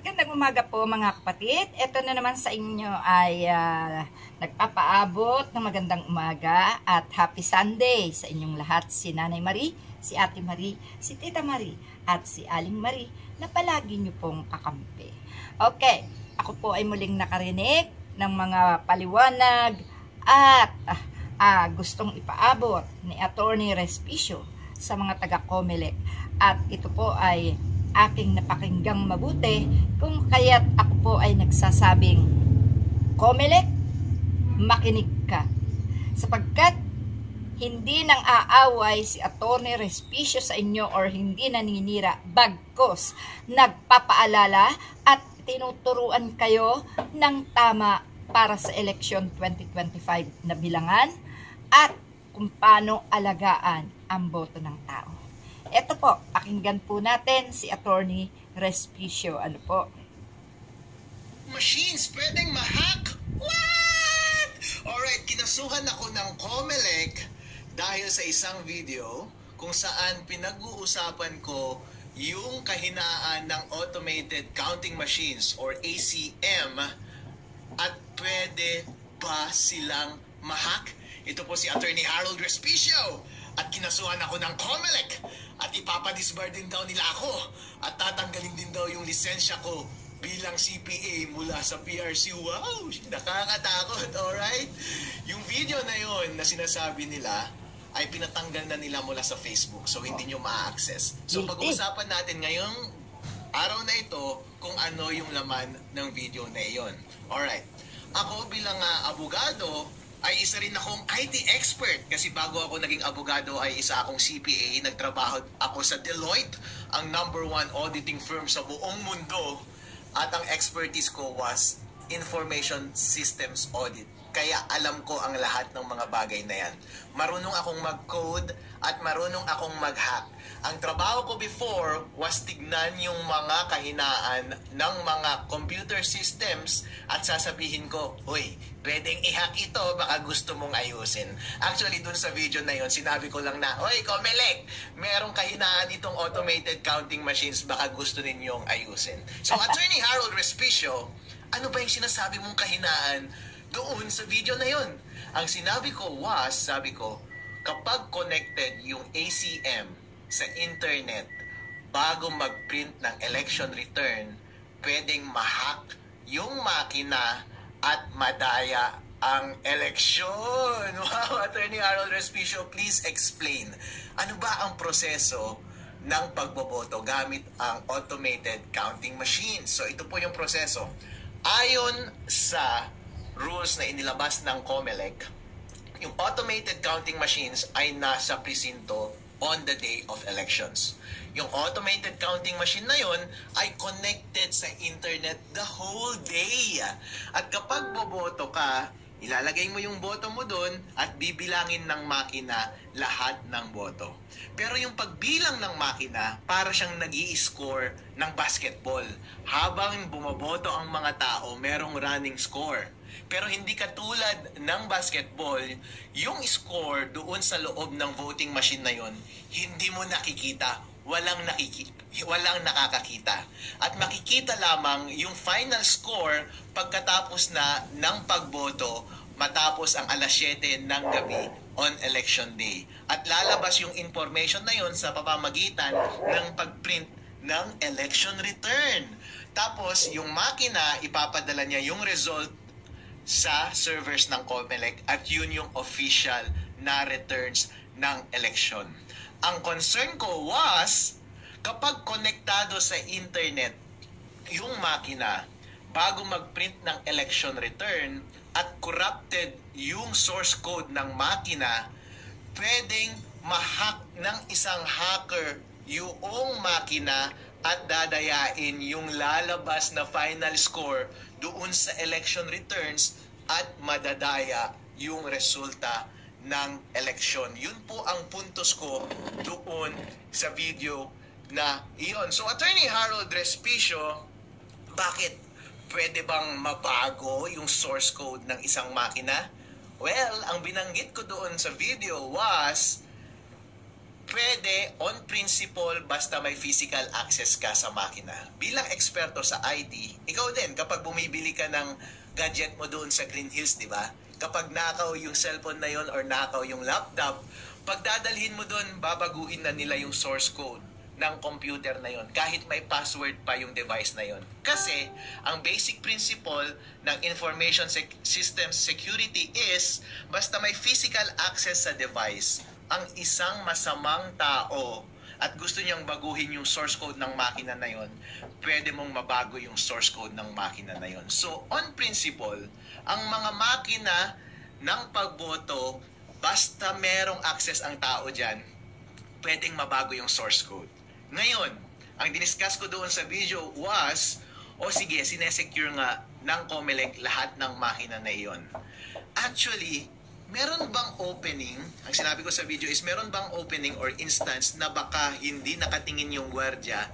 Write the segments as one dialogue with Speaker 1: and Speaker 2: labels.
Speaker 1: Magandang umaga po mga kapatid. Ito na naman sa inyo ay nagpapaabot ng magandang umaga at happy Sunday sa inyong lahat. Si Nanay Marie, si Ate Marie, si Tita Marie at si Aling Marie na palagi nyo pong kakampi. Okay, ako po ay muling nakarinig ng mga paliwanag at gustong ipaabot ni Attorney Respicio sa mga taga-Comelec. At ito po ay aking napakinggang mabuti kung kaya't ako po ay nagsasabing Comelec, makinig ka, sapagkat hindi nang aaway si Attorney Respicio sa inyo or hindi naninira, bagkos nagpapaalala at tinuturuan kayo ng tama para sa eleksyon 2025 na bilangan at kung paano alagaan ang boto ng tao. Ito po, pakinggan po natin si Attorney Respicio. Ano po?
Speaker 2: Machines pwedeng ma-hack? What? Alright, kinasuhan ako ng Comelec dahil sa isang video kung saan pinag-uusapan ko yung kahinaan ng automated counting machines or ACM at pwede ba silang ma-hack? Ito po si Attorney Harold Respicio at kinasuhan ako ng Comelec at ipapadisbar din daw nila ako at tatanggalin din daw yung lisensya ko bilang CPA mula sa PRC. Wow! Nakakatakot, alright? Yung video na yon na sinasabi nila ay pinatanggal na nila mula sa Facebook so hindi nyo ma-access. So pag-uusapan natin ngayong araw na ito kung ano yung laman ng video na iyon. Alright. Ako bilang abogado ay isa rin akong IT expert kasi bago ako naging abogado ay isa akong CPA. Nagtrabaho ako sa Deloitte, ang #1 auditing firm sa buong mundo. At ang expertise ko was information systems audit. Kaya alam ko ang lahat ng mga bagay na yan. Marunong akong mag-code at marunong akong mag-hack. Ang trabaho ko before was tignan yung mga kahinaan ng mga computer systems at sasabihin ko, uy, pwedeng i-hack ito, baka gusto mong ayusin. Actually, dun sa video na yon sinabi ko lang na, uy, Comelec, merong kahinaan itong automated counting machines, baka gusto ninyong ayusin. So, Attorney Harold Respicio, ano ba yung sinasabi mong kahinaan doon sa video na yon? Ang sinabi ko was, sabi ko, kapag connected yung ACM sa internet bago mag-print ng election return, pwedeng ma-hack yung makina at madaya ang eleksyon. Wow, Attorney Harold Respicio, please explain. Ano ba ang proseso ng pagboboto gamit ang automated counting machine? So ito po yung proseso. Ayon sa rules na inilabas ng Comelec, yung automated counting machines ay nasa presinto on the day of elections. Yung automated counting machine na yon ay connected sa internet the whole day. At kapag boboto ka, ilalagay mo yung boto mo doon at bibilangin ng makina lahat ng boto. Pero yung pagbilang ng makina, para siyang nag-i-score ng basketball. Habang bumoboto ang mga tao, merong running score. Pero hindi katulad ng basketball, yung score doon sa loob ng voting machine na yon, hindi mo nakikita, walang nakakakita. At makikita lamang yung final score pagkatapos na ng pagboto matapos ang 7:00 ng gabi on election day. At lalabas yung information na yon sa pamamagitan ng pagprint ng election return. Tapos yung makina, ipapadala niya yung result sa servers ng Comelec at yun yung official na returns ng election. Ang concern ko was kapag konektado sa internet yung makina bago mag-print ng election return at corrupted yung source code ng makina, pwedeng ma-hack ng isang hacker yung makina at dadayain yung lalabas na final score doon sa election returns at madadaya yung resulta ng eleksyon. Yun po ang puntos ko doon sa video na iyon. So, Attorney Harold Respicio, bakit pwede bang mabago yung source code ng isang makina? Well, ang binanggit ko doon sa video was pwede on principle basta may physical access ka sa makina. Bilang eksperto sa IT, ikaw din kapag bumibili ka ng gadget mo doon sa Green Hills, di ba? Kapag nakaw yung cellphone na yon or nakaw yung laptop, pag dadalhin mo doon, babaguhin na nila yung source code ng computer na yon kahit may password pa yung device na yon. Kasi ang basic principle ng information system security is basta may physical access sa device, ang isang masamang tao at gusto niyang baguhin yung source code ng makina na yon, pwede mong mabago yung source code ng makina na yon. So on principle, ang mga makina ng pagboto, basta merong access ang tao dyan, pwedeng mabago yung source code. Ngayon, ang diniscuss ko doon sa video was, sige, sinesecure nga ng COMELEC lahat ng makina na iyon. Actually, meron bang opening, ang sinabi ko sa video is, meron bang opening or instance na baka hindi nakatingin yung gwardiya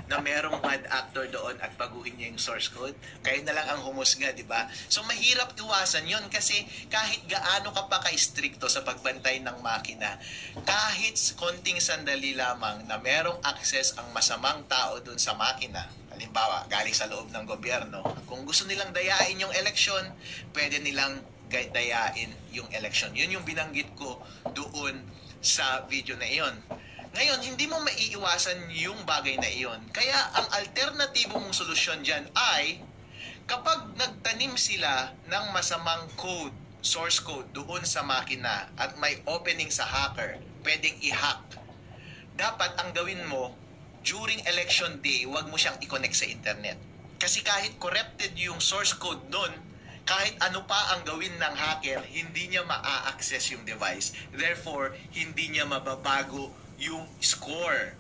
Speaker 2: na merong bad actor doon at baguhin niya yung source code? Kayo na lang ang humusga, di ba? So, mahirap iwasan yon kasi kahit gaano ka pa ka-stricto sa pagbantay ng makina, kahit konting sandali lamang na merong access ang masamang tao doon sa makina, halimbawa, galing sa loob ng gobyerno, kung gusto nilang dayain yung eleksyon, pwede nilang dayain yung eleksyon. Yun yung binanggit ko doon sa video na iyon. Ngayon, hindi mo maiiwasan yung bagay na iyon. Kaya ang alternatibo mong solusyon dyan ay kapag nagtanim sila ng masamang code, source code doon sa makina at may opening sa hacker, pwedeng i-hack. Dapat ang gawin mo, during election day, huwag mo siyang i-connect sa internet. Kasi kahit corrupted yung source code doon, kahit ano pa ang gawin ng hacker, hindi niya ma-access yung device. Therefore, hindi niya mababago yung score.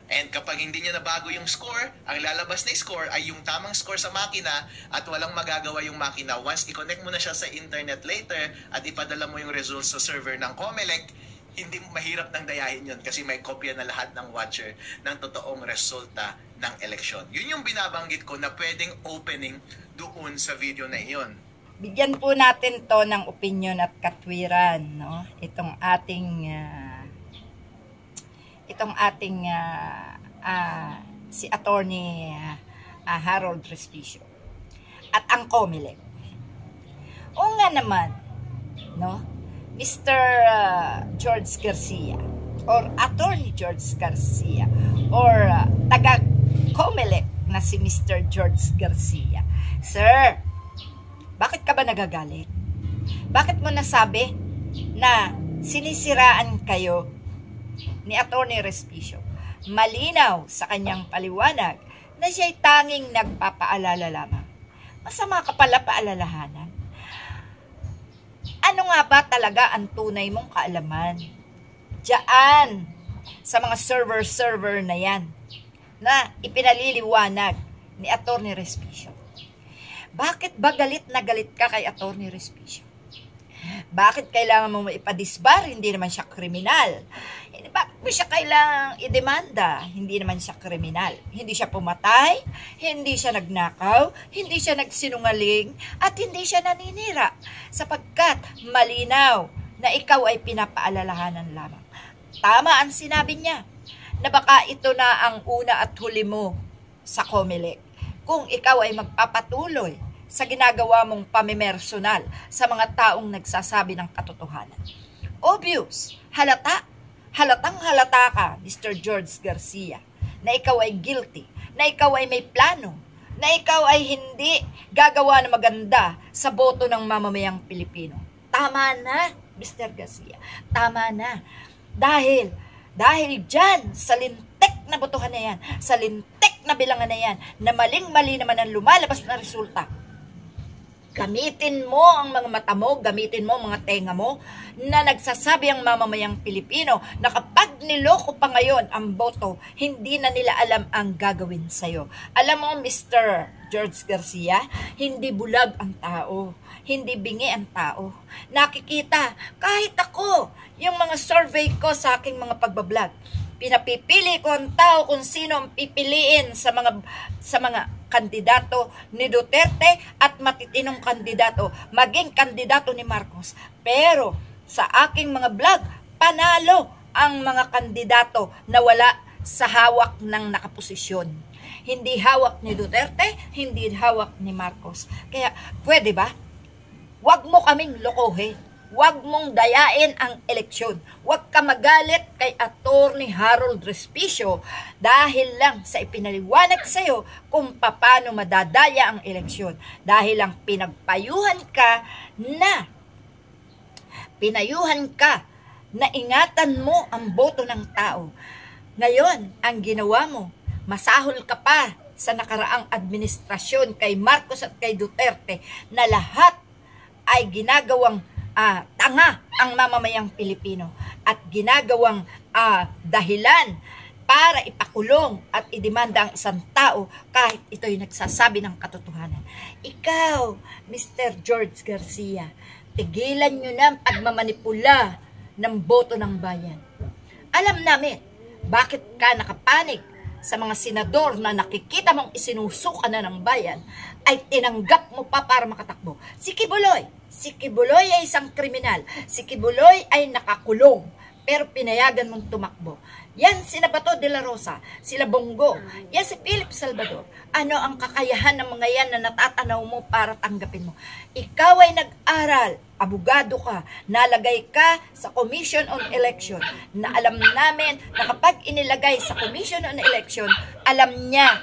Speaker 2: And kapag hindi niya nabago yung score, ang lalabas na score ay yung tamang score sa makina at walang magagawa yung makina. Once i-connect mo na siya sa internet later at ipadala mo yung results sa server ng COMELEC, hindi mahirap nang dayahin yun kasi may kopya na lahat ng watcher ng totoong resulta ng eleksyon. Yun yung binabanggit ko na pwedeng opening doon sa video na iyon.
Speaker 1: Bigyan po natin to ng opinion at katwiran, no? Itong ating si Attorney Harold Respicio at ang COMELEC. O nga naman, no? Mr. George Garcia or Attorney George Garcia or taga COMELEC na si Mr. George Garcia. Sir, bakit ka ba nagagalit? Bakit mo nasabi na sinisiraan kayo ni Attorney Respicio? Malinaw sa kanyang paliwanag na siya'y tanging nagpapaalala lamang. Masama ka pala paalalahanan. Ano nga ba talaga ang tunay mong kaalaman? Diyan, sa mga server na yan, na ipinaliliwanag ni Attorney Respicio. Bakit ba galit na galit ka kay Attorney Respicio? Bakit kailangan mo ipadisbar? Hindi naman siya kriminal. Bakit mo siya kailangang idemanda? Hindi naman siya kriminal. Hindi siya pumatay, hindi siya nagnakaw, hindi siya nagsinungaling, at hindi siya naninira. Sapagkat malinaw na ikaw ay pinapaalalahanan lamang. Tama ang sinabi niya na baka ito na ang una at huli mo sa COMELEC kung ikaw ay magpapatuloy sa ginagawa mong pamimersonal sa mga taong nagsasabi ng katotohanan. Obvious, halatang halata ka, Mr. George Garcia, na ikaw ay guilty, na ikaw ay may plano, na ikaw ay hindi gagawa na maganda sa boto ng mamamayang Pilipino. Tama na, Mr. Garcia, tama na. Dahil dyan, sa lintek na botohan na yan, sa lintek na bilangan na yan, na maling-mali naman ang lumalabas na resulta, gamitin mo ang mga mata mo, gamitin mo ang mga tenga mo na nagsasabi ang mamamayang Pilipino na kapag niloko pa ngayon ang boto, hindi na nila alam ang gagawin sa'yo. Alam mo, Mr. George Garcia, hindi bulag ang tao, hindi bingi ang tao. Nakikita, kahit ako, yung mga survey ko sa aking mga pagbablog, pinapipili ko ang tao kung sino ang pipiliin sa mga kandidato ni Duterte at matitinong kandidato, maging kandidato ni Marcos. Pero sa aking mga vlog, panalo ang mga kandidato na wala sa hawak ng nakaposisyon. Hindi hawak ni Duterte, hindi hawak ni Marcos. Kaya, pwede ba? Huwag mo kaming lokohin. Huwag mong dayain ang eleksyon. Huwag ka magalit kay Attorney Harold Respicio dahil lang sa ipinaliwanag sa'yo kung paano madadaya ang eleksyon. Dahil lang pinayuhan ka na ingatan mo ang boto ng tao. Ngayon, ang ginawa mo, masahol ka pa sa nakaraang administrasyon kay Marcos at kay Duterte na lahat ay ginagawang tanga ang mamamayang Pilipino at ginagawang dahilan para ipakulong at idemanda ang isang tao kahit ito'y nagsasabi ng katotohanan. Ikaw, Mr. George Garcia, tigilan nyo na ang pagmamanipula ng boto ng bayan. Alam namin bakit ka nakapanig sa mga senador na nakikita mong isinusuka na ng bayan ay tinanggap mo pa para makatakbo. Si Kibuloy ay isang kriminal. Si Kibuloy ay nakakulong pero pinayagan mong tumakbo. Yan si Bato de la Rosa, sila Bongo, yan si Philip Salvador. Ano ang kakayahan ng mga yan na natatanaw mo para tanggapin mo? Ikaw ay nag-aral, abogado ka, nalagay ka sa Commission on Election, na alam namin na kapag inilagay sa Commission on Election, alam niya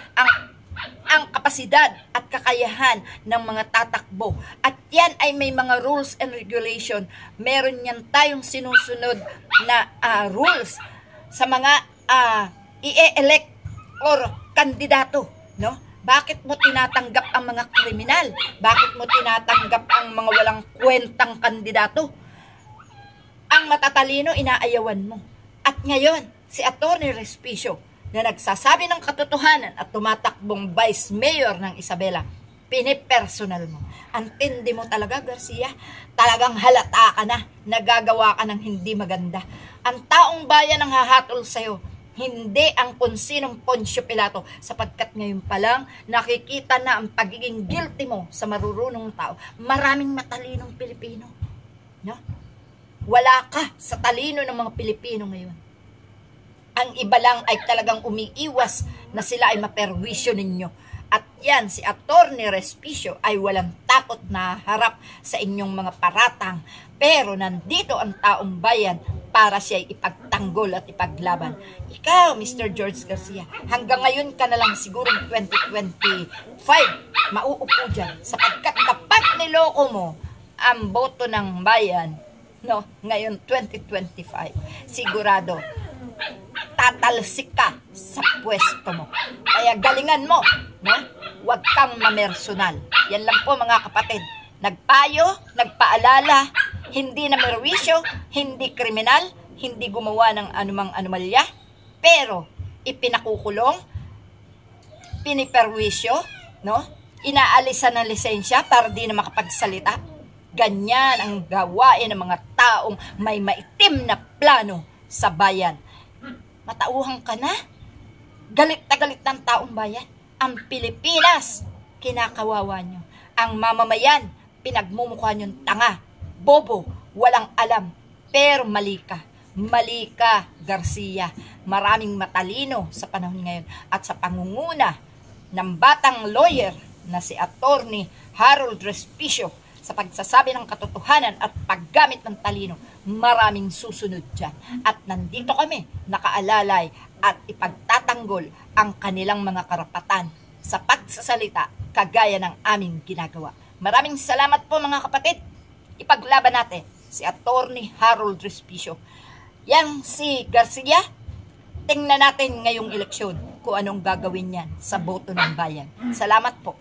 Speaker 1: ang kapasidad at kakayahan ng mga tatakbo. At yan ay may mga rules and regulation. Meron yan tayong sinusunod na rules sa mga i-elect or kandidato, no? Bakit mo tinatanggap ang mga kriminal? Bakit mo tinatanggap ang mga walang kwentang kandidato? Ang matatalino, inaayawan mo. At ngayon, si Attorney Respicio, na nagsasabi ng katotohanan at tumatakbong Vice Mayor ng Isabela, pinipersonal mo. Antindi mo talaga, Garcia. Talagang halata ka na, nagagawa ka ng hindi maganda. Ang taong bayan ang hahatol sa'yo, hindi ang kung sinong Poncio Pilato, sapagkat ngayon pa lang nakikita na ang pagiging guilty mo sa marurunong tao. Maraming matalinong Pilipino. No? Wala ka sa talino ng mga Pilipino ngayon. Ang iba lang ay talagang umiiwas na sila ay maperwisyo ninyo. At yan, si Attorney Respicio ay walang takot na harap sa inyong mga paratang. Pero nandito ang taong bayan para siya ipagtanggol at ipaglaban. Ikaw, Mr. George Garcia, hanggang ngayon ka na lang siguro 2025 mauupo dyan. Sapagkat kapag niloko mo ang boto ng bayan, no, ngayon 2025, sigurado tatalsik ka sa pwesto mo. Kaya galingan mo, no? Huwag kang mamersonal. Yan lang po mga kapatid. Nagpayo, nagpaalala, hindi na merwisyo, hindi kriminal, hindi gumawa ng anumang anomalya, pero ipinakukulong, piniperwisyo, no? Inaalisan ng lisensya para di na makapagsalita. Ganyan ang gawain ng mga taong may maitim na plano sa bayan. Matauhan ka na? Galit na galit ng taong bayan. Ang Pilipinas, kinakawawa nyo. Ang mamamayan, pinagmumukha nyong tanga, bobo, walang alam. Pero mali ka. Mali ka, Garcia. Maraming matalino sa panahon ngayon. At sa pangunguna ng batang lawyer na si Attorney Harold Respicio, sa pagsasabi ng katotohanan at paggamit ng talino, maraming susunod dyan. At nandito kami, nakaalalay at ipagtatanggol ang kanilang mga karapatan sa pagsasalita kagaya ng aming ginagawa. Maraming salamat po mga kapatid. Ipaglaban natin si Attorney Harold Respicio. Yang si Garcia, tingnan natin ngayong eleksyon kung anong gagawin niyan sa boto ng bayan. Salamat po.